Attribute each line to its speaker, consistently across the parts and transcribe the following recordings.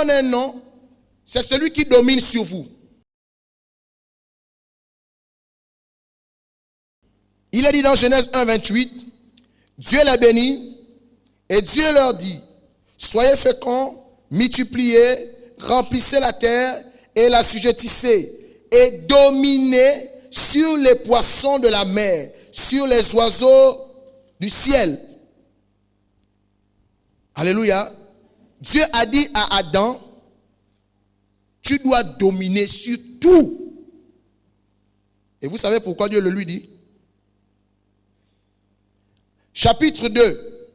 Speaker 1: donne un nom, c'est celui qui domine sur vous. Il est dit dans Genèse 1, 28, Dieu les bénit et Dieu leur dit, soyez féconds, multipliez, remplissez la terre et l'assujettissez et dominez sur les poissons de la mer, sur les oiseaux du ciel. Alléluia. Dieu a dit à Adam, tu dois dominer sur tout. Et vous savez pourquoi Dieu le lui dit? Chapitre 2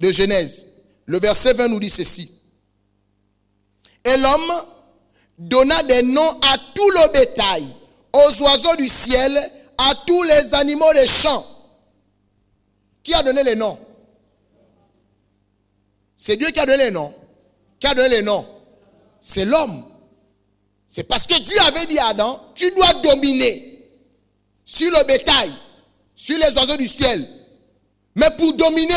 Speaker 1: de Genèse, le verset 20 nous dit ceci. Et l'homme donna des noms à tout le bétail, aux oiseaux du ciel, à tous les animaux des champs. Qui a donné les noms? C'est Dieu qui a donné les noms. Qui a donné les noms? C'est l'homme. C'est parce que Dieu avait dit à Adam, tu dois dominer sur le bétail, sur les oiseaux du ciel. Mais pour dominer,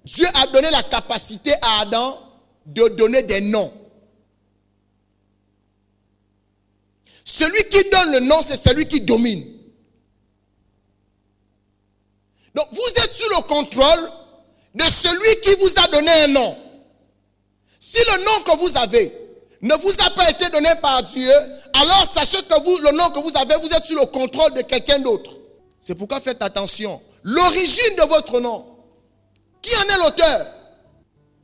Speaker 1: Dieu a donné la capacité à Adam de donner des noms. Celui qui donne le nom, c'est celui qui domine. Donc vous êtes sous le contrôle de celui qui vous a donné un nom. Si le nom que vous avez ne vous a pas été donné par Dieu, alors sachez que vous, le nom que vous avez, vous êtes sous le contrôle de quelqu'un d'autre. C'est pourquoi faites attention. L'origine de votre nom, qui en est l'auteur?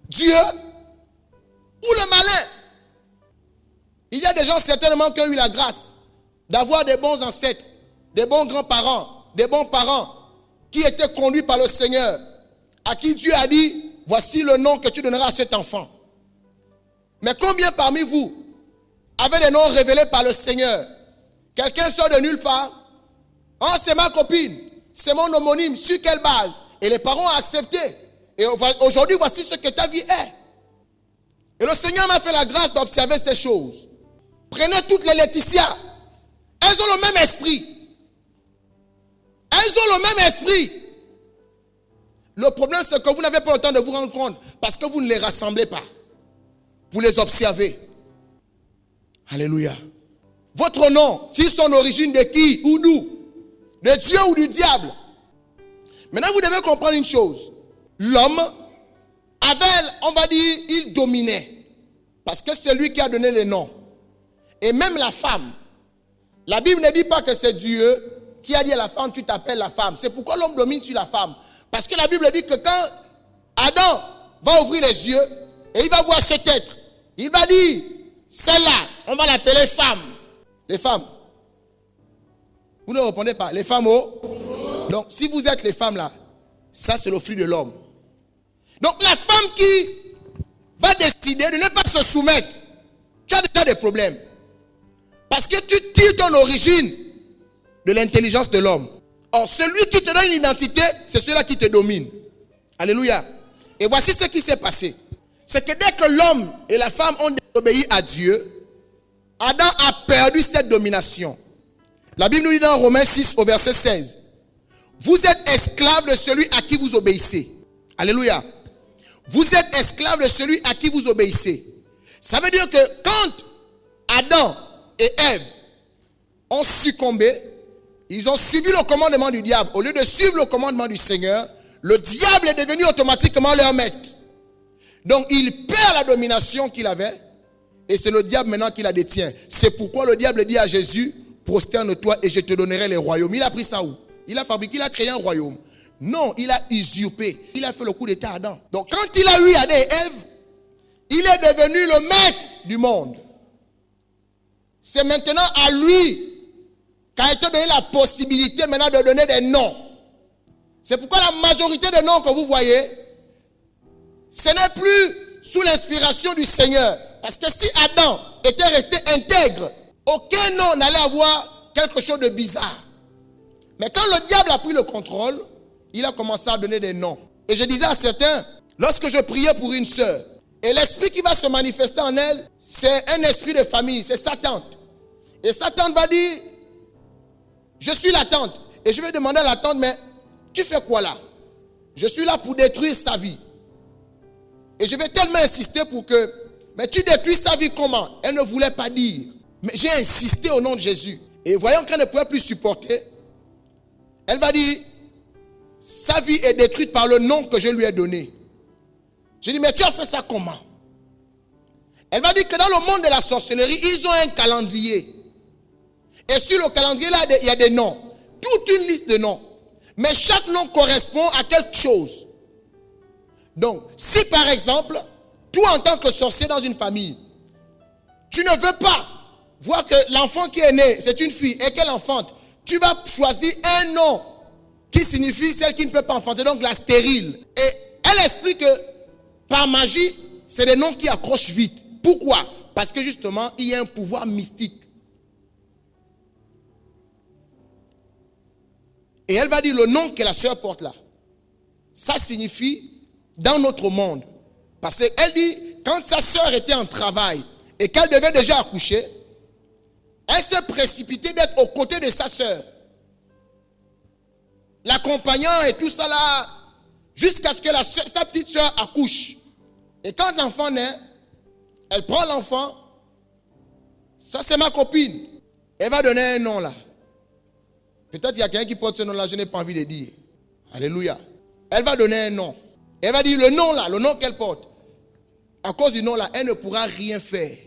Speaker 1: Dieu ou le malin? Il y a des gens certainement qui ont eu la grâce d'avoir des bons ancêtres, des bons grands-parents, des bons parents qui étaient conduits par le Seigneur, à qui Dieu a dit, voici le nom que tu donneras à cet enfant. Mais combien parmi vous avez des noms révélés par le Seigneur? Quelqu'un sort de nulle part. Oh, c'est ma copine, c'est mon homonyme, sur quelle base? Et les parents ont accepté. Et aujourd'hui, voici ce que ta vie est. Et le Seigneur m'a fait la grâce d'observer ces choses. Prenez toutes les Laetitia. Elles ont le même esprit. Elles ont le même esprit. Le problème, c'est que vous n'avez pas le temps de vous rendre compte parce que vous ne les rassemblez pas. Vous les observez. Alléluia. Votre nom, c'est son origine de qui ou d'où? De Dieu ou du diable? Maintenant, vous devez comprendre une chose. L'homme avait, on va dire, il dominait. Parce que c'est lui qui a donné les noms. Et même la femme. La Bible ne dit pas que c'est Dieu qui a dit à la femme, tu t'appelles la femme. C'est pourquoi l'homme domine sur la femme. Parce que la Bible dit que quand Adam va ouvrir les yeux et il va voir cet être, il va dire, celle-là, on va l'appeler femme. Les femmes. Vous ne répondez pas. Les femmes, oh. Donc, si vous êtes les femmes là, ça c'est le fruit de l'homme. Donc, la femme qui va décider de ne pas se soumettre, tu as déjà des problèmes. Parce que tu tires ton origine de l'intelligence de l'homme. Or, celui qui te donne une identité, c'est celui-là qui te domine. Alléluia. Et voici ce qui s'est passé. C'est que dès que l'homme et la femme ont désobéi à Dieu, Adam a perdu cette domination. La Bible nous dit dans Romains 6 au verset 16. Vous êtes esclaves de celui à qui vous obéissez. Alléluia. Vous êtes esclaves de celui à qui vous obéissez. Ça veut dire que quand Adam et Ève ont succombé, ils ont suivi le commandement du diable. Au lieu de suivre le commandement du Seigneur, le diable est devenu automatiquement leur maître. Donc il perd la domination qu'il avait et c'est le diable maintenant qui la détient. C'est pourquoi le diable dit à Jésus, prosterne-toi et je te donnerai les royaumes. Il a pris ça où? Il a fabriqué, il a créé un royaume. Non, il a usurpé. Il a fait le coup d'état à Adam. Donc quand il a eu Adam et Ève, il est devenu le maître du monde. C'est maintenant à lui qu'a été donné la possibilité maintenant de donner des noms. C'est pourquoi la majorité des noms que vous voyez, ce n'est plus sous l'inspiration du Seigneur. Parce que si Adam était resté intègre, aucun nom n'allait avoir quelque chose de bizarre. Mais quand le diable a pris le contrôle, il a commencé à donner des noms. Et je disais à certains, lorsque je priais pour une sœur, et l'esprit qui va se manifester en elle, c'est un esprit de famille, c'est sa tante. Et sa tante va dire, je suis la tante. Et je vais demander à la tante, mais tu fais quoi là? Je suis là pour détruire sa vie. Et je vais tellement insister pour que Mais tu détruis sa vie comment? Elle ne voulait pas dire. Mais j'ai insisté au nom de Jésus. Et voyant qu'elle ne pouvait plus supporter, elle va dire, sa vie est détruite par le nom que je lui ai donné. J'ai dit, mais tu as fait ça comment? Elle va dire que dans le monde de la sorcellerie, ils ont un calendrier. Et sur le calendrier, là, il y a des noms. Toute une liste de noms. Mais chaque nom correspond à quelque chose. Donc, si par exemple, toi en tant que sorcier dans une famille, tu ne veux pas voir que l'enfant qui est né, c'est une fille et qu'elle enfante, tu vas choisir un nom qui signifie celle qui ne peut pas enfanter, donc la stérile. Et elle explique que par magie, c'est des noms qui accrochent vite. Pourquoi? Parce que justement, il y a un pouvoir mystique. Et elle va dire le nom que la sœur porte là. Ça signifie dans notre monde. Parce qu'elle dit, quand sa sœur était en travail et qu'elle devait déjà accoucher, elle s'est précipitée d'être aux côtés de sa sœur, l'accompagnant et tout ça là, jusqu'à ce que sa petite sœur accouche. Et quand l'enfant naît, elle prend l'enfant. Ça c'est ma copine. Elle va donner un nom là. Peut-être qu'il y a quelqu'un qui porte ce nom-là, je n'ai pas envie de dire. Alléluia. Elle va donner un nom. Elle va dire le nom là, le nom qu'elle porte. À cause du nom là, elle ne pourra rien faire.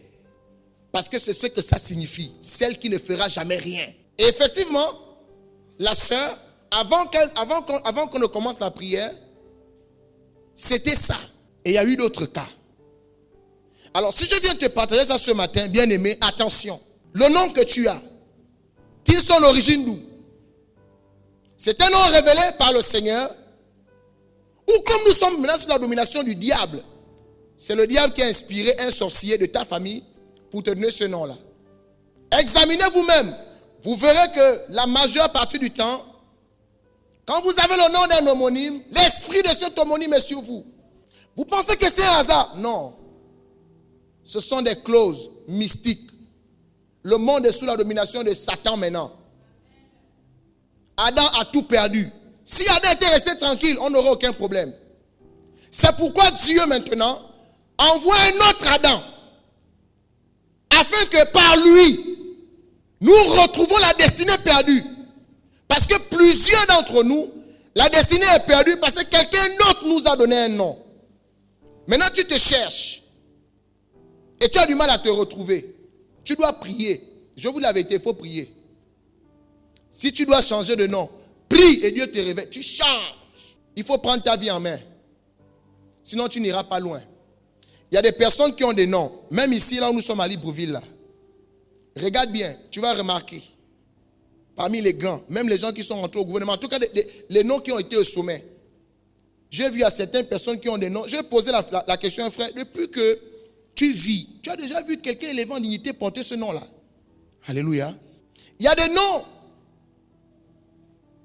Speaker 1: Parce que c'est ce que ça signifie. Celle qui ne fera jamais rien. Et effectivement, la sœur, avant qu'on ne commence la prière, c'était ça. Et il y a eu d'autres cas. Alors, si je viens te partager ça ce matin, bien aimé, attention. Le nom que tu as, tire son origine d'où? C'est un nom révélé par le Seigneur. Ou comme nous sommes maintenant sous la domination du diable, c'est le diable qui a inspiré un sorcier de ta famille pour te donner ce nom-là. Examinez vous-même. Vous verrez que la majeure partie du temps, quand vous avez le nom d'un homonyme, l'esprit de cet homonyme est sur vous. Vous pensez que c'est un hasard? Non. Ce sont des clauses mystiques. Le monde est sous la domination de Satan maintenant. Adam a tout perdu. Si Adam était resté tranquille, on n'aurait aucun problème. C'est pourquoi Dieu maintenant envoie un autre Adam. Afin que par lui, nous retrouvons la destinée perdue. Parce que plusieurs d'entre nous, la destinée est perdue parce que quelqu'un d'autre nous a donné un nom. Maintenant tu te cherches. Et tu as du mal à te retrouver. Tu dois prier. Je vous l'avais dit, il faut prier. Si tu dois changer de nom, prie et Dieu te révèle. Tu changes. Il faut prendre ta vie en main. Sinon, tu n'iras pas loin. Il y a des personnes qui ont des noms. Même ici, là où nous sommes à Libreville, là. Regarde bien, tu vas remarquer. Parmi les grands, même les gens qui sont entrés au gouvernement, en tout cas, les noms qui ont été au sommet. J'ai vu à certaines personnes qui ont des noms. J'ai posé la question à un frère. Depuis que tu vis, tu as déjà vu quelqu'un élevé en dignité porter ce nom-là? Alléluia. Il y a des noms.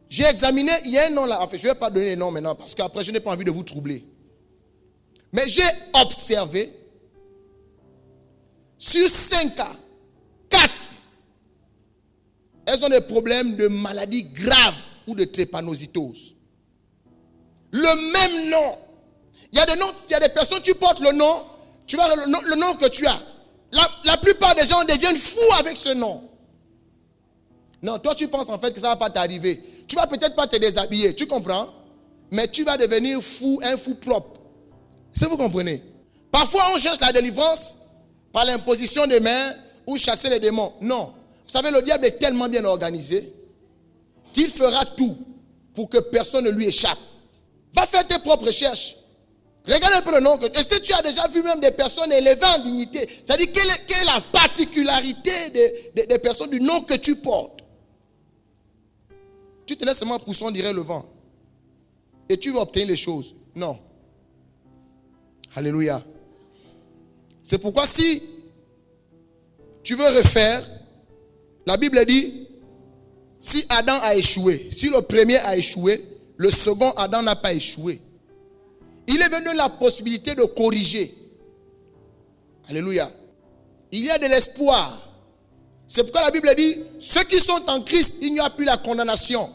Speaker 1: J'ai examiné, il y a un nom là. En fait, je ne vais pas donner les noms maintenant parce qu'après, je n'ai pas envie de vous troubler. Mais j'ai observé sur 5 cas, 4, elles ont des problèmes de maladies graves ou de trépanositose. Le même nom. Il y a des noms, il y a des personnes, tu portes le nom, tu vois le nom que tu as. La plupart des gens deviennent fous avec ce nom. Non, toi tu penses en fait que ça ne va pas t'arriver. Tu vas peut-être pas te déshabiller, tu comprends? Mais tu vas devenir fou, un fou propre. Est-ce que vous comprenez? Parfois on cherche la délivrance par l'imposition des mains ou chasser les démons. Non. Vous savez, le diable est tellement bien organisé qu'il fera tout pour que personne ne lui échappe. Va faire tes propres recherches. Regarde un peu le nom. Et si tu as déjà vu même des personnes élevées en dignité, c'est-à-dire quelle est la particularité des personnes du nom que tu portes? Tu te laisses seulement pousser, on dirait le vent. Et tu vas obtenir les choses. Non. Alléluia. C'est pourquoi si tu veux refaire, la Bible dit, si Adam a échoué, si le premier a échoué, le second Adam n'a pas échoué. Il est venu la possibilité de corriger. Alléluia. Il y a de l'espoir. C'est pourquoi la Bible dit, ceux qui sont en Christ, il n'y a plus la condamnation.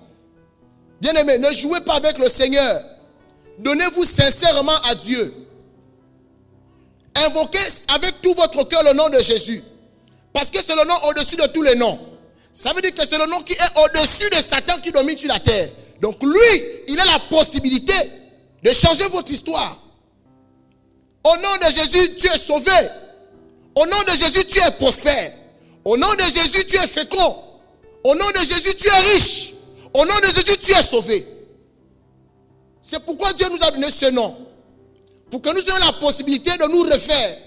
Speaker 1: Bien-aimés, ne jouez pas avec le Seigneur. Donnez-vous sincèrement à Dieu. invoquez avec tout votre cœur le nom de Jésus. Parce que c'est le nom au-dessus de tous les noms. Ça veut dire que c'est le nom qui est au-dessus de Satan qui domine sur la terre. Donc lui, il a la possibilité de changer votre histoire. Au nom de Jésus, tu es sauvé. Au nom de Jésus, tu es prospère. Au nom de Jésus, tu es fécond. Au nom de Jésus, tu es riche. Au nom de Jésus, tu es sauvé. C'est pourquoi Dieu nous a donné ce nom. Pour que nous ayons la possibilité de nous refaire.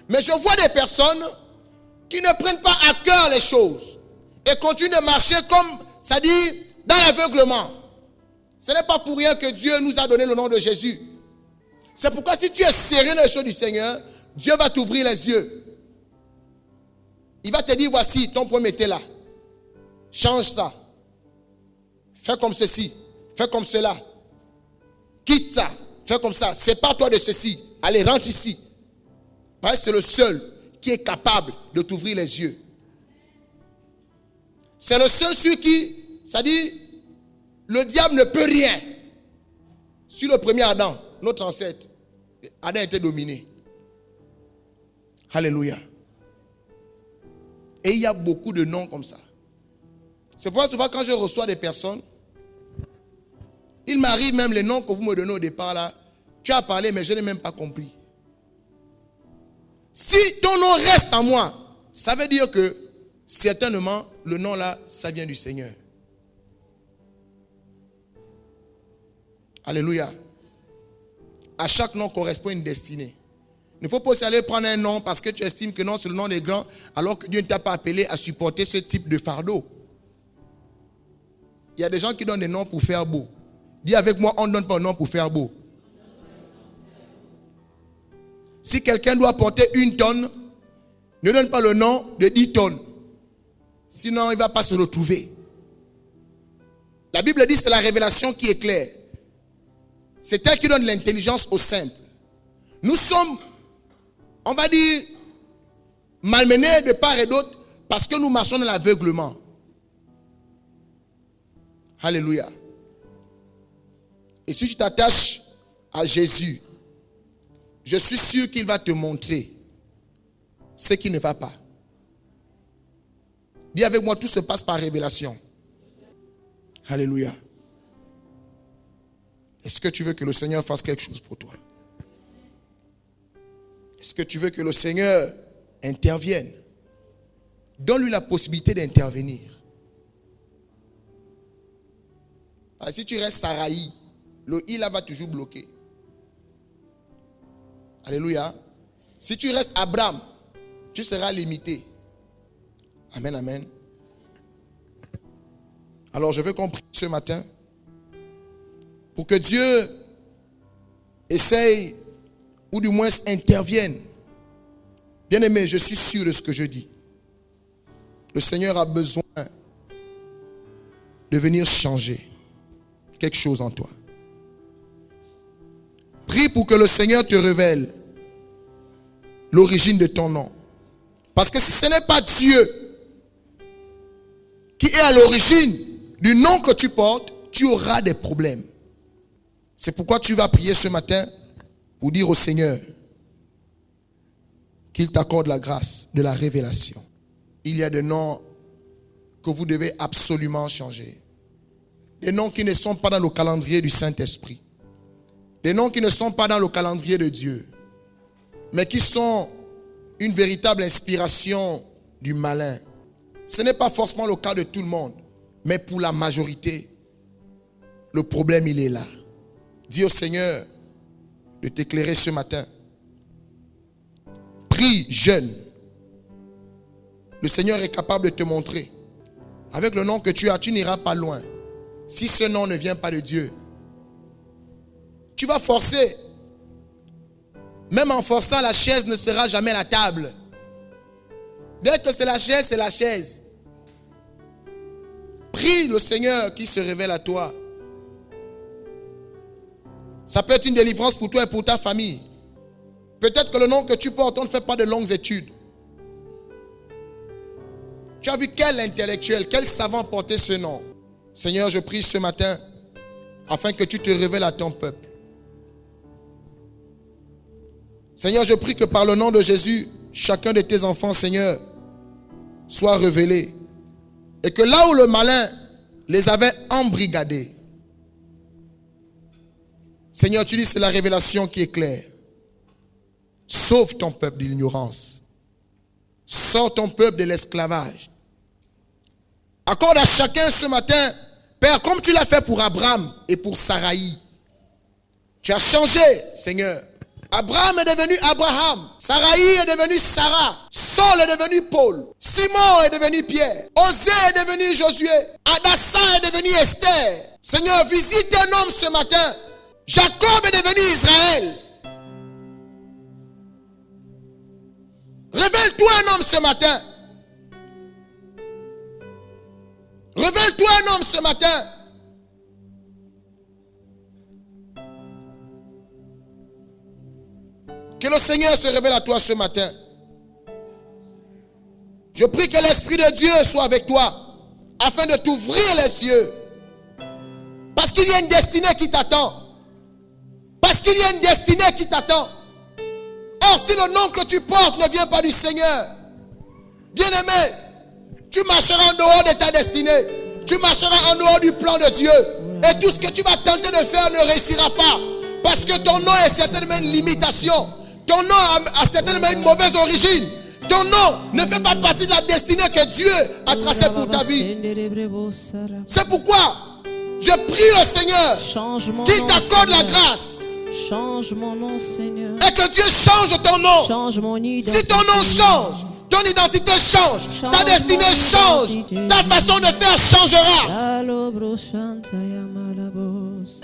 Speaker 1: Mais je vois des personnes qui ne prennent pas à cœur les choses. Et continuent de marcher comme, ça dit, dans l'aveuglement. Ce n'est pas pour rien que Dieu nous a donné le nom de Jésus. C'est pourquoi si tu es sérieux dans les choses du Seigneur, Dieu va t'ouvrir les yeux. Il va te dire, voici, ton problème était là. Change ça. Fais comme ceci. Fais comme cela. Quitte ça. Fais comme ça. Sépare-toi de ceci. Allez, rentre ici. Parce que c'est le seul qui est capable de t'ouvrir les yeux. C'est le seul sur qui, ça dit, le diable ne peut rien. Sur le premier Adam, notre ancêtre, Adam était dominé. Alléluia. Et il y a beaucoup de noms comme ça. C'est pourquoi souvent quand je reçois des personnes, il m'arrive même les noms que vous me donnez au départ là. Tu as parlé mais je n'ai même pas compris. Si ton nom reste en moi, ça veut dire que certainement le nom là, ça vient du Seigneur. Alléluia. À chaque nom correspond une destinée. Il ne faut pas aussi aller prendre un nom parce que tu estimes que non, c'est le nom des grands, alors que Dieu ne t'a pas appelé à supporter ce type de fardeau. Il y a des gens qui donnent des noms pour faire beau. Dis avec moi, on ne donne pas un nom pour faire beau. Si quelqu'un doit porter 1 tonne, ne donne pas le nom de 10 tonnes. Sinon, il ne va pas se retrouver. La Bible dit que c'est la révélation qui est claire. C'est elle qui donne l'intelligence au simple. Nous sommes, on va dire, malmenés de part et d'autre parce que nous marchons dans l'aveuglement. Alléluia. Et si tu t'attaches à Jésus, je suis sûr qu'il va te montrer ce qui ne va pas. Dis avec moi, tout se passe par révélation. Alléluia. Est-ce que tu veux que le Seigneur fasse quelque chose pour toi? Est-ce que tu veux que le Seigneur intervienne? Donne-lui la possibilité d'intervenir. Si tu restes Saraï, le I là va toujours bloquer. Alléluia. Si tu restes Abraham, tu seras limité. Amen, amen. Alors je veux qu'on prie ce matin pour que Dieu essaye ou du moins intervienne. Bien-aimé, je suis sûr de ce que je dis. Le Seigneur a besoin de venir changer quelque chose en toi. Prie pour que le Seigneur te révèle l'origine de ton nom. Parce que si ce n'est pas Dieu qui est à l'origine du nom que tu portes, tu auras des problèmes. C'est pourquoi tu vas prier ce matin pour dire au Seigneur qu'il t'accorde la grâce de la révélation. Il y a des noms que vous devez absolument changer. Des noms qui ne sont pas dans le calendrier du Saint-Esprit. Des noms qui ne sont pas dans le calendrier de Dieu. Mais qui sont une véritable inspiration du malin. Ce n'est pas forcément le cas de tout le monde. Mais pour la majorité, le problème il est là. Dis au Seigneur de t'éclairer ce matin. Prie, jeûne. Le Seigneur est capable de te montrer. Avec le nom que tu as, tu n'iras pas loin. Si ce nom ne vient pas de Dieu, tu vas forcer. Même en forçant, la chaise ne sera jamais la table. Dès que c'est la chaise, c'est la chaise. Prie le Seigneur qui se révèle à toi. Ça peut être une délivrance pour toi et pour ta famille. Peut-être que le nom que tu portes, on ne fait pas de longues études. Tu as vu quel intellectuel, quel savant portait ce nom. Seigneur, je prie ce matin afin que tu te révèles à ton peuple. Seigneur, je prie que par le nom de Jésus, chacun de tes enfants, Seigneur, soit révélé. Et que là où le malin les avait embrigadés, Seigneur, tu dis c'est la révélation qui est claire. Sauve ton peuple de l'ignorance. Sors ton peuple de l'esclavage. Accorde à chacun ce matin, Père, comme tu l'as fait pour Abraham et pour Saraï. Tu as changé, Seigneur. Abraham est devenu Abraham. Saraï est devenu Sarah. Saul est devenu Paul. Simon est devenu Pierre. Osée est devenu Josué. Adassa est devenu Esther. Seigneur, visite un homme ce matin. Jacob est devenu Israël. Révèle-toi un homme ce matin. Révèle-toi un homme ce matin. Que le Seigneur se révèle à toi ce matin. Je prie que l'Esprit de Dieu soit avec toi afin de t'ouvrir les yeux. Parce qu'il y a une destinée qui t'attend. Parce qu'il y a une destinée qui t'attend. Or, si le nom que tu portes ne vient pas du Seigneur, bien-aimé, tu marcheras en dehors de ta destinée. Tu marcheras en dehors du plan de Dieu. Et tout ce que tu vas tenter de faire ne réussira pas. Parce que ton nom est certainement une limitation. Ton nom a certainement une mauvaise origine. Ton nom ne fait pas partie de la destinée que Dieu a tracée pour ta vie. C'est pourquoi je prie le Seigneur qu'il t'accorde la grâce.
Speaker 2: Change mon nom, Seigneur.
Speaker 1: Et que Dieu change ton nom.
Speaker 2: Change mon identité.
Speaker 1: Si ton nom change, ton identité change, ta destinée change, ta façon de faire changera.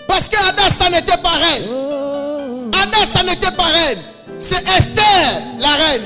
Speaker 1: Parce que Hadassa n'était pas reine. Hadassa n'était pas reine. C'est Esther la reine.